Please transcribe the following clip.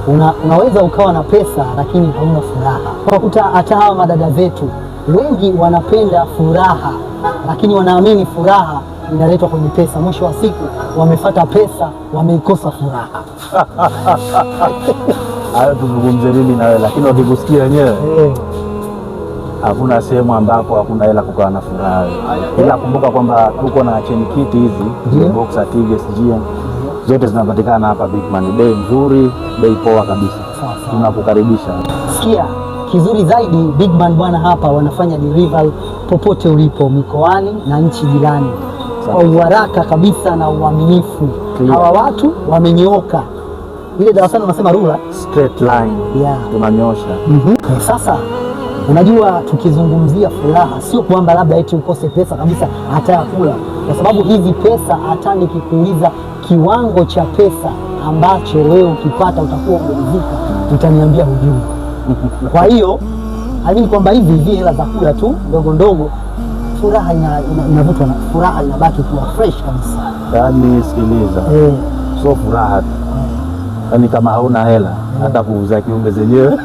unaweza ukawa na pesa lakini hauna furaha. Unakuta hata hawa madada zetu wengi wanapenda furaha, lakini wanaamini furaha inaletwa kwenye pesa. Mwisho wa siku wamefuata pesa, wameikosa furaha. Hayo tuzungumze nini nawe, lakini wakikusikia wenyewe hakuna sehemu ambapo hakuna hela kukawa na furaha. Ila kumbuka kwamba tuko na chain kit hizi Boxer, TVS, GM zote zinapatikana hapa Bigman. Bei nzuri, bei poa kabisa. Tunakukaribisha. Sikia, kizuri zaidi Bigman bwana, hapa wanafanya delivery popote ulipo mikoani na nchi jirani kwa uharaka kabisa na uaminifu. Hawa watu wamenyooka, ile darasani wanasema rula straight line, tunanyosha. Sasa unajua, tukizungumzia furaha sio kwamba labda eti ukose pesa kabisa hata ya kula, kwa sababu hizi pesa, hata nikikuuliza kiwango cha pesa ambacho wewe ukipata utakuwa umeridhika, utaniambia hujui. Kwa hiyo amini kwamba hizi hela za kula tu ndogo ndogo, furaha inavutwa na furaha, inabaki kuwa fresh kabisa. Yaani sikiliza, so furaha tu, yaani kama hauna hela hata kuuza kiumbe zenyewe